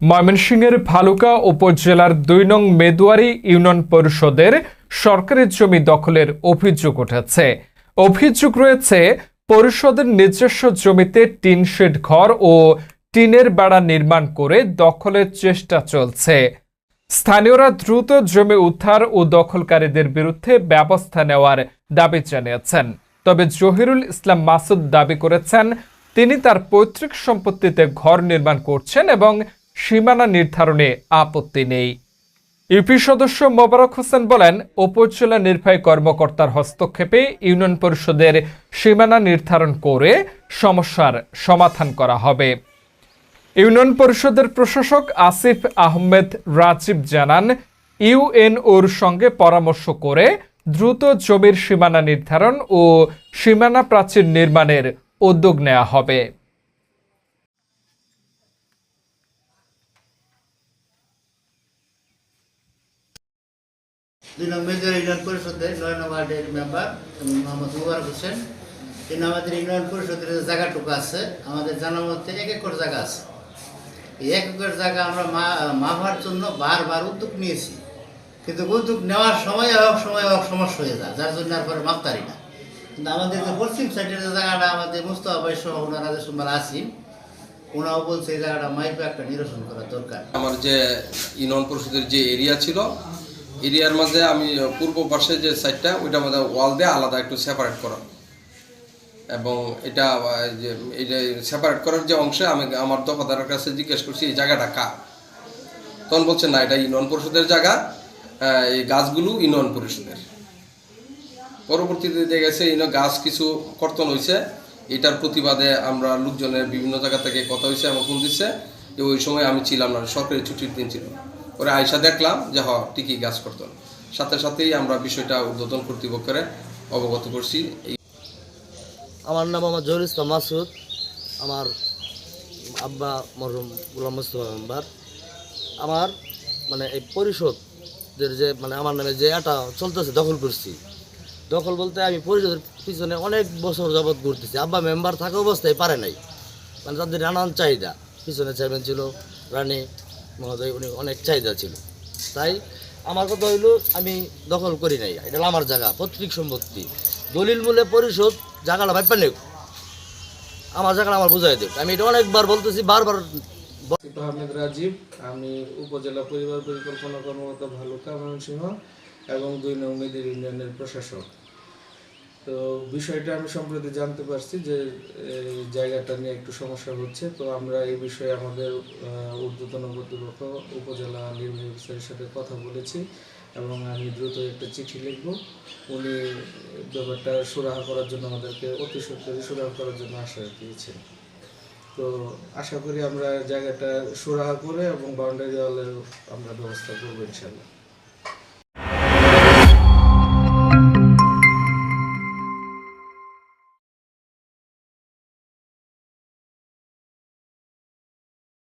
ময়মনসিংহের ভালুকা উপজেলার ২ নং মেদুয়ারি ইউনিয়ন পরিষদের সরকারি জমি দখলের অভিযোগ উঠেছে। অভিযোগ রয়েছে পরিষদের নিজস্ব জমিতে টিন শেড ঘর ও টিনের বেড়া নির্মাণ করে দখলের চেষ্টা চলছে। স্থানীয়রা দ্রুত জমি উদ্ধার ও দখলকারীদের বিরুদ্ধে ব্যবস্থা নেওয়ার দাবি জানিয়েছেন। তবে জহিরুল ইসলাম মাসুদ দাবি করেছেন তিনি তার পৈতৃক সম্পত্তিতে ঘর নির্মাণ করছেন এবং সীমানা নির্ধারণে আপত্তি নেই। ইউপি সদস্য মোবারক হোসেন বলেন, উপজেলা নির্বাহী কর্মকর্তার হস্তক্ষেপে ইউনিয়ন পরিষদের সীমানা নির্ধারণ করে সমস্যার সমাধান করা হবে। ইউনিয়ন পরিষদের প্রশাসক আসিফ আহমেদ রাজীব জানান, ইউএনওর সঙ্গে পরামর্শ করে দ্রুত জমির সীমানা নির্ধারণ ও সীমানা প্রাচীর নির্মাণের উদ্যোগ নেওয়া হবে। ইউনিয়ন পরিষদের ৯ নং ওয়ার্ডের মেম্বার মোহাম্মদ মোবারক হোসেন। কিন্তু আমাদের ইউনিয়ন পরিষদের জায়গাটুকু আছে, আমাদের জানার মধ্যে ১ একর জায়গা আছে। এই ১ একর জায়গা আমরা মাপার জন্য বারবার উদ্যোগ নিয়েছি, কিন্তু উদ্যোগ নেওয়ার সময় সমস্যা হয়ে যায়, যার জন্য আর পরে মাপতারি না। কিন্তু আমাদের যে পশ্চিম সাইডের যে জায়গাটা আমাদের মুস্তফা ভাই সহ ওনার রাজেশ কুমার আসিন, ওনাও বলছে এই জায়গাটা মাইপে একটা নিরসন করা দরকার। আমার যে ইউনিয়ন পরিষদের যে এরিয়া ছিল, এরিয়ার মাঝে আমি পূর্ব পাশে যে সাইডটা ওইটার মধ্যে ওয়াল দিয়ে আলাদা একটু সেপারেট করা, এবং এটা সেপারেট করার যে অংশে আমি আমার দফাদারের কাছে জিজ্ঞেস করছি এই জায়গাটা কার। তখন বলছে না, এটা ইউনিয়ন পরিষদের জায়গা, এই গাছগুলো ইউনিয়ন পরিষদের। পরবর্তীতে দেখা গেছে গাছ কিছু কর্তন হয়েছে, এটার প্রতিবাদে আমরা লোকজনের বিভিন্ন জায়গা থেকে কথা হয়েছে এবং ফোন দিচ্ছে যে ওই সময় আমি ছিলাম না, সরকারি ছুটির দিন ছিল। ওরা আয়সা দেখলাম যে ঠিকই গাছ কর্তন, সাথে সাথেই আমরা বিষয়টা ঊর্ধ্বতন কর্তৃপক্ষের অবগত করছি। আমার নাম জহিরুল ইসলাম মাসুদ, আমার আব্বা মরহুম গোলাম মুস্তফা মেম্বার। আমার এই পরিষদের যে আমার নামে যে এটা চলতেছে, দখল করছি। দখল বলতে আমি পরিষদের পিছনে অনেক বছর যাবৎ ঘুরতেছি। আব্বা মেম্বার থাকা অবস্থায় পারে নাই, তাদের নানান চাহিদা, পিছনে চেয়ারম্যান ছিল রানী মহোদয়, উনি অনেক চাহিদা ছিল। তাই আমার কথা হইলো আমি দখল করি নাই, এটা আমার জায়গা, পৈতৃক সম্পত্তি। দলিল মূলে পরিষদ জায়গাটা ভাইপা নেই, আমার জায়গাটা আমার বুঝাই দেব। আমি এটা অনেকবার বলতেছি, বারবার। আসিফ আহমেদ রাজীব, আমি উপজেলা পরিবার পরিকল্পনা কর্মকর্তা ভালুকা ময়মনসিংহ এবং ২ নং মেদুয়ারি ইউনিয়নের প্রশাসক। তো বিষয়টা আমি সম্প্রতি জানতে পারছি যে জায়গাটা নিয়ে একটু সমস্যা হচ্ছে। তো আমরা এই বিষয়ে আমাদের ঊর্ধ্বতন কর্তৃপক্ষ উপজেলা নির্বাহী অফিসারের সাথে কথা বলেছি এবং আমি দ্রুত একটা চিঠি লিখব। উনি ব্যাপারটা সুরাহা করার জন্য আমাদেরকে অতি সত্বরই সুরাহা করার জন্য আশ্বাস দিয়েছেন। তো আশা করি আমরা জায়গাটা সুরাহা করে এবং বাউন্ডারি ওয়ালের আমরা ব্যবস্থা করবো ইনশাআল্লাহ।